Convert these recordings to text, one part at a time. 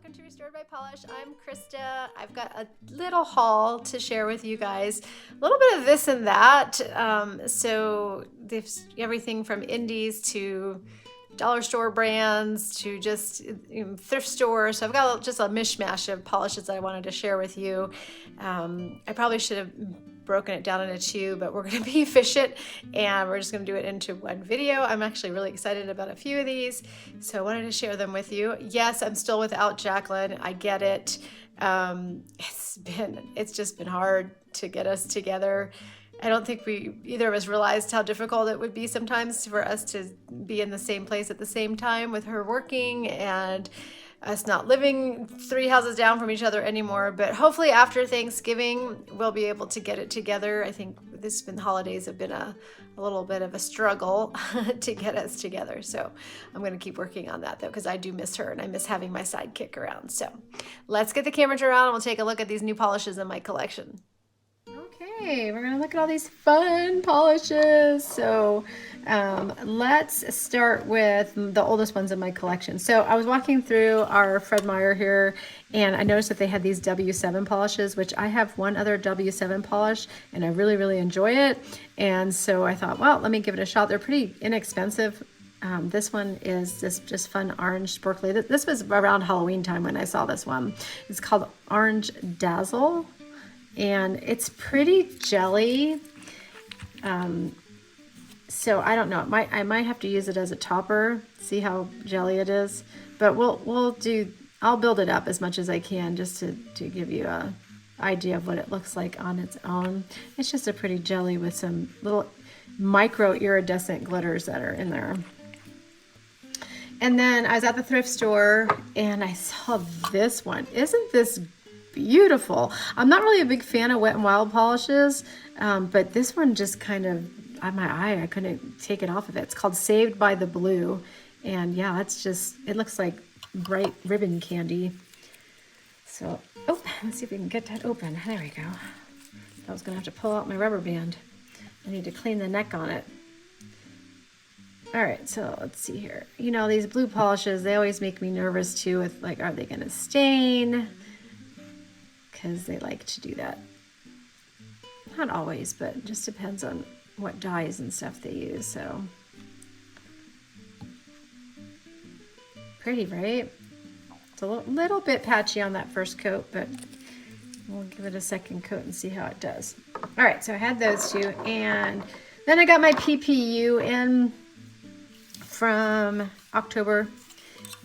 welcome to Restored by Polish. I'm Krista. I've got a little haul to share with you guys. A little bit of this and that. So there's everything from indies to dollar store brands to just thrift stores. So I've got just a mishmash of polishes that I wanted to share with you. I probably should have broken it down into two, but we're going to be efficient and we're just going to do it into one video. I'm actually really excited about a few of these, so I wanted to share them with you. Yes, I'm still without Jacqueline. I get it. It's just been hard to get us together. I don't think either of us realized how difficult it would be sometimes for us to be in the same place at the same time, with her working and us not living 3 houses down from each other anymore. But hopefully after Thanksgiving, we'll be able to get it together. I think the holidays have been a little bit of a struggle to get us together. So I'm going to keep working on that though, because I do miss her and I miss having my sidekick around. So let's get the camera around and we'll take a look at these new polishes in my collection. Okay, we're gonna look at all these fun polishes. So let's start with the oldest ones in my collection. So I was walking through our Fred Meyer here and I noticed that they had these W7 polishes, which I have one other W7 polish and I really, really enjoy it. And so I thought, well, let me give it a shot. They're pretty inexpensive. This one is this just fun orange sparkly. This was around Halloween time when I saw this one. It's called Orange Dazzle. And it's pretty jelly. So I don't know. I might have to use it as a topper. See how jelly it is. But I'll build it up as much as I can just to give you a idea of what it looks like on its own. It's just a pretty jelly with some little micro iridescent glitters that are in there. And then I was at the thrift store and I saw this one. Isn't this beautiful? I'm not really a big fan of Wet n Wild polishes, but this one just kind of, on my eye, I couldn't take it off of it. It's called Saved by the Blue. And yeah, it looks like bright ribbon candy. So, oh, let's see if we can get that open. There we go. I was gonna have to pull out my rubber band. I need to clean the neck on it. All right, so let's see here. You know, these blue polishes, they always make me nervous too with like, are they gonna stain? Because they like to do that. Not always, but it just depends on what dyes and stuff they use. So pretty, right? It's a little bit patchy on that first coat, but we'll give it a second coat and see how it does. All right, so I had those two, and then I got my PPU in from October.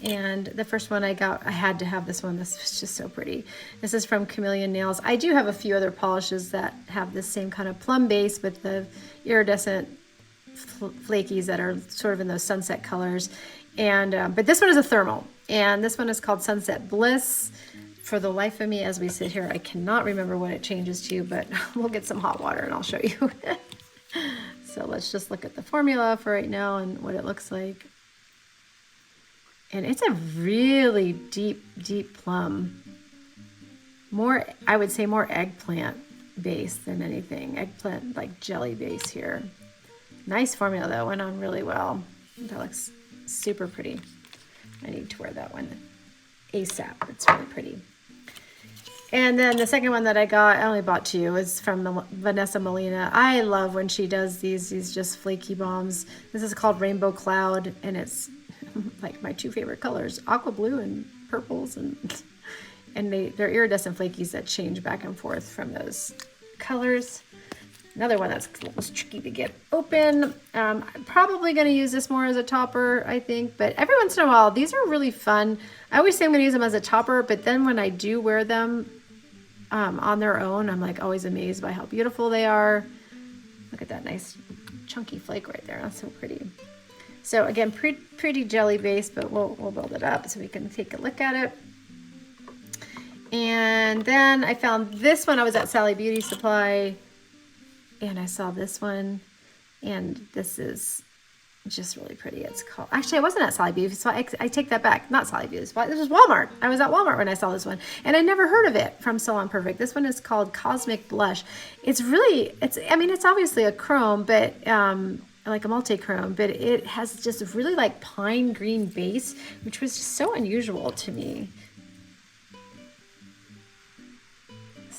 And the first one I got, I had to have this one. This was just so pretty. This is from Chameleon Nails. I do have a few other polishes that have this same kind of plum base with the iridescent flakies that are sort of in those sunset colors. And but this one is a thermal, and this one is called Sunset Bliss. For the life of me, as we sit here, I cannot remember what it changes to, but we'll get some hot water and I'll show you. So let's just look at the formula for right now and what it looks like. And it's a really deep, deep plum. More, I would say more eggplant base than anything. Eggplant, like jelly base here. Nice formula though, went on really well. That looks super pretty. I need to wear that one ASAP. It's really pretty. And then the second one that I got, I only bought two, is from Vanessa Molina. I love when she does these just flaky bombs. This is called Rainbow Cloud, and it's like my two favorite colors, aqua blue and purples, and they're iridescent flakies that change back and forth from those colors. Another one that's a little tricky to get open. I'm probably going to use this more as a topper, I think, but every once in a while, these are really fun. I always say I'm going to use them as a topper, but then when I do wear them on their own, I'm like always amazed by how beautiful they are. Look at that nice chunky flake right there. That's so pretty. So again, pretty jelly base, but we'll build it up so we can take a look at it. And then I found this one. I was at Sally Beauty Supply and I saw this one, and this is just really pretty. It's called, actually I wasn't at Sally Beauty Supply. I take that back. Not Sally Beauty Supply. This was Walmart. I was at Walmart when I saw this one, and I never heard of it from Salon Perfect. This one is called Cosmic Blush. It's obviously a chrome, but like a multi-chrome, but it has just a really like pine green base, which was just so unusual to me.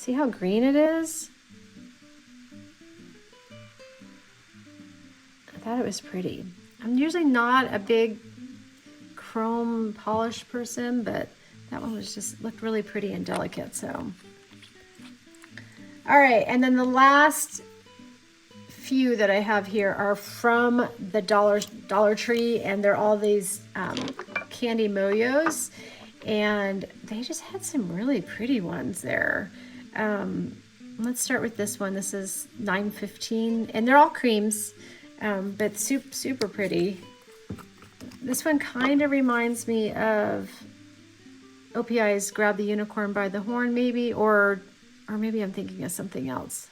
See how green it is? I thought it was pretty. I'm usually not a big chrome polish person, but that one was just looked really pretty and delicate. So, all right, and then the last few that I have here are from the Dollar Tree, and they're all these candy Moyos, and they just had some really pretty ones there. Let's start with this one. This is $9.15, and they're all creams, but super pretty. This one kind of reminds me of OPI's Grab the Unicorn by the Horn, maybe, or maybe I'm thinking of something else.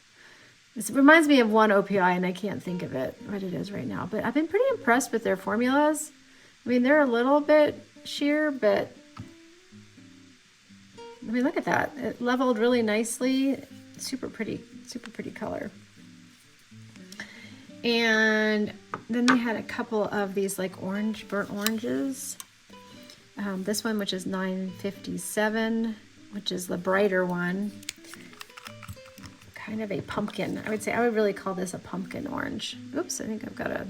This reminds me of one OPI, and I can't think of what it is right now. But I've been pretty impressed with their formulas. I mean, they're a little bit sheer, but I mean, look at that. It leveled really nicely. Super pretty color. And then they had a couple of these like burnt oranges. This one, which is $9.57, which is the brighter one. Kind of a pumpkin. I would really call this a pumpkin orange. Oops, I think I've got a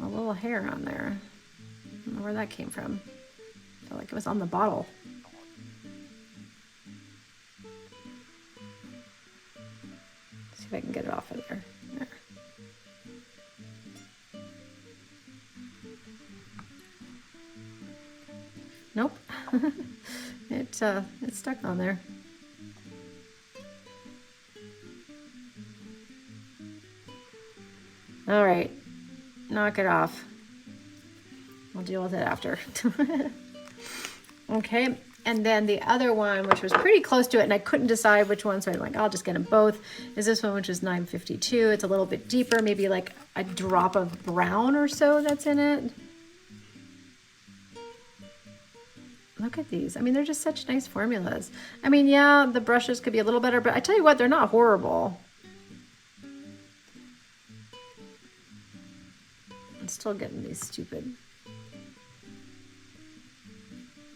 little hair on there. I don't know where that came from. I felt like it was on the bottle. See if I can get it off of there. There. Nope. It's stuck on there. All right, knock it off. I'll deal with it after. Okay, and then the other one, which was pretty close to it, and I couldn't decide which one, so I'm like, I'll just get them both, is this one, which is $9.52. It's a little bit deeper, maybe like a drop of brown or so that's in it. Look at these. I mean, they're just such nice formulas. I mean, yeah, the brushes could be a little better, but I tell you what, they're not horrible. I'm still getting these stupid.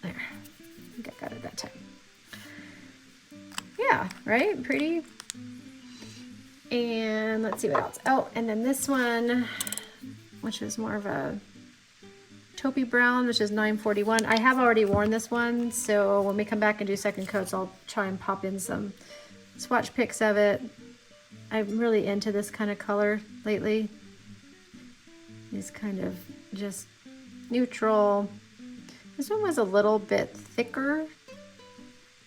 There. I think I got it that time. Yeah, right? Pretty. And let's see what else. Oh, and then this one, which is more of a taupey brown, which is $9.41. I have already worn this one, so when we come back and do second coats, I'll try and pop in some swatch pics of it. I'm really into this kind of color lately. These kind of just neutral. This one was a little bit thicker,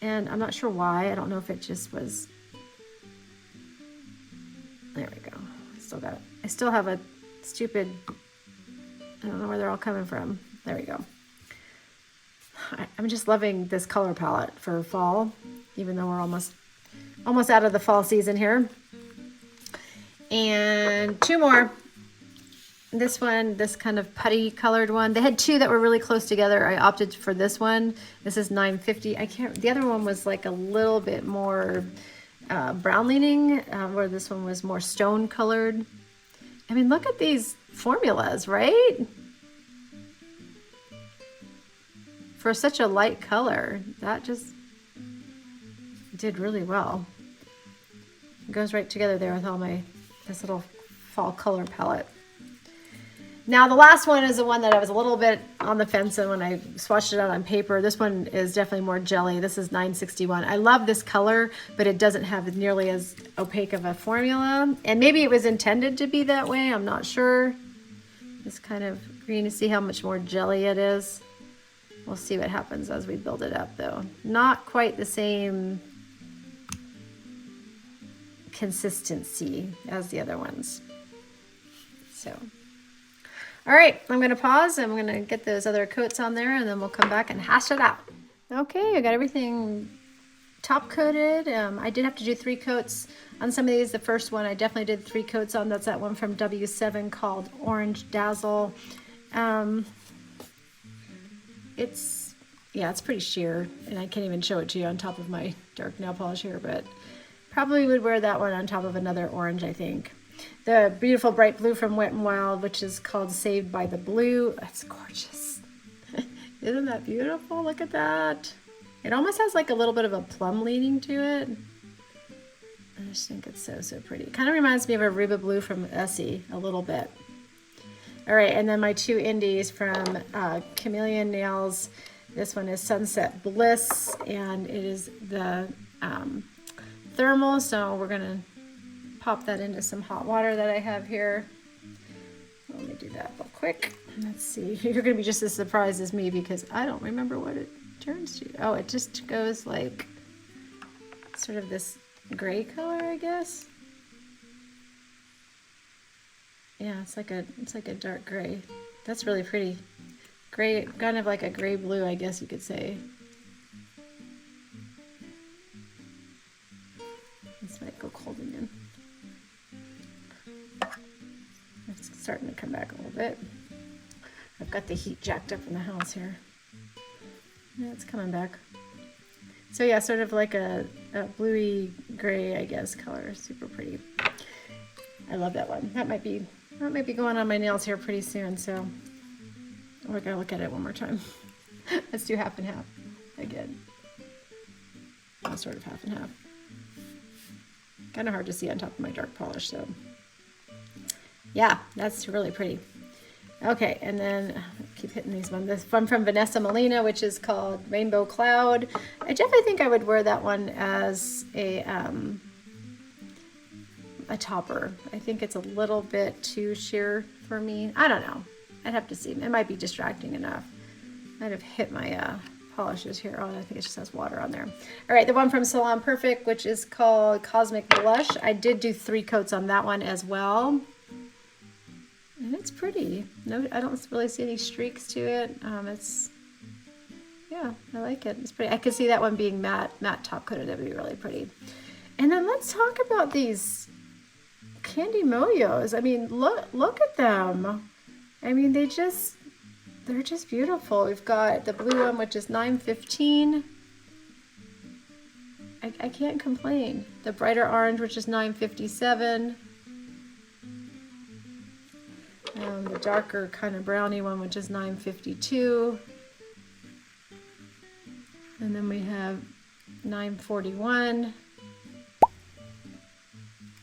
and I'm not sure why. I don't know if it just was. There we go. I still got it. I still have a stupid, I don't know where they're all coming from. There we go. I'm just loving this color palette for fall, even though we're almost out of the fall season here. And two more. This one, this kind of putty colored one. They had two that were really close together. I opted for this one. This is $9.50. The other one was like a little bit more brown leaning, where this one was more stone colored. I mean, look at these formulas, right? For such a light color, that just did really well. It goes right together there with all this little fall color palette. Now the last one is the one that I was a little bit on the fence on when I swatched it out on paper. This one is definitely more jelly. This is $9.61. I love this color, but it doesn't have nearly as opaque of a formula. And maybe it was intended to be that way. I'm not sure. This kind of green, to see how much more jelly it is. We'll see what happens as we build it up though. Not quite the same consistency as the other ones. So. All right, I'm gonna pause. I'm gonna get those other coats on there, and then we'll come back and hash it out. Okay, I got everything top coated. I did have to do 3 coats on some of these. The first one I definitely did 3 coats on. That's that one from W7 called Orange Dazzle. It's pretty sheer, and I can't even show it to you on top of my dark nail polish here, but probably would wear that one on top of another orange, I think. The beautiful bright blue from Wet n Wild, which is called Saved by the Blue. That's gorgeous. Isn't that beautiful? Look at that. It almost has like a little bit of a plum leaning to it. I just think it's so, so pretty. It kind of reminds me of Aruba Blue from Essie a little bit. All right, and then my two indies from Chameleon Nails. This one is Sunset Bliss, and it is the thermal, so we're gonna pop that into some hot water that I have here. Let me do that real quick. Let's see. You're gonna be just as surprised as me because I don't remember what it turns to. Oh, it just goes like sort of this gray color, I guess. Yeah, it's like a dark gray. That's really pretty. Gray, kind of like a gray blue, I guess you could say. This might go cold again. It's starting to come back a little bit. I've got the heat jacked up in the house here. Yeah, it's coming back. So yeah, sort of like a bluey gray, I guess, color. Super pretty. I love that one. That might be going on my nails here pretty soon, so we're gonna look at it one more time. Let's do half and half again. Sort of half and half. Kind of hard to see on top of my dark polish, so yeah, that's really pretty. Okay, and then keep hitting these ones. This one from Vanessa Molina, which is called Rainbow Cloud. I definitely think I would wear that one as a topper. I think it's a little bit too sheer for me. I don't know. I'd have to see. It might be distracting enough. Might have hit my polishes here. Oh, I think it just has water on there. All right, the one from Salon Perfect, which is called Cosmic Blush. I did do 3 coats on that one as well. And it's pretty. No, I don't really see any streaks to it. Yeah, I like it. It's pretty. I could see that one being matte top coated. That would be really pretty. And then let's talk about these candy Moyos. I mean, look at them. I mean, they're just beautiful. We've got the blue one, which is $9.15. I can't complain. The brighter orange, which is $9.57. The darker kind of brownie one, which is $9.52. And then we have $9.41.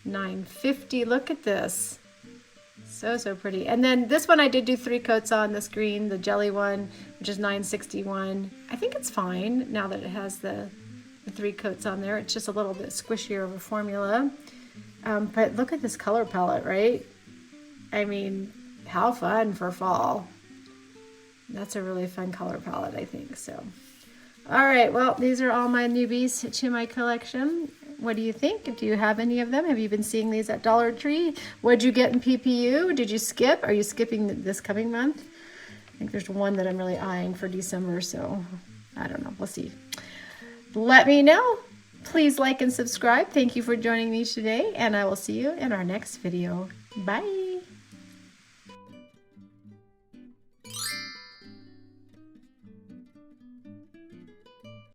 $9.50. Look at this. So pretty. And then this one I did do 3 coats on, this green, the jelly one, which is $9.61. I think it's fine now that it has the 3 coats on there. It's just a little bit squishier of a formula. But look at this color palette, right? I mean, how fun for fall. That's a really fun color palette, I think. So, all right, well, these are all my newbies to my collection. What do you think? Do you have any of them? Have you been seeing these at Dollar Tree? What'd you get in PPU? Did you skip? Are you skipping this coming month? I think there's one that I'm really eyeing for December, so I don't know. We'll see. Let me know. Please like and subscribe. Thank you for joining me today, and I will see you in our next video. Bye.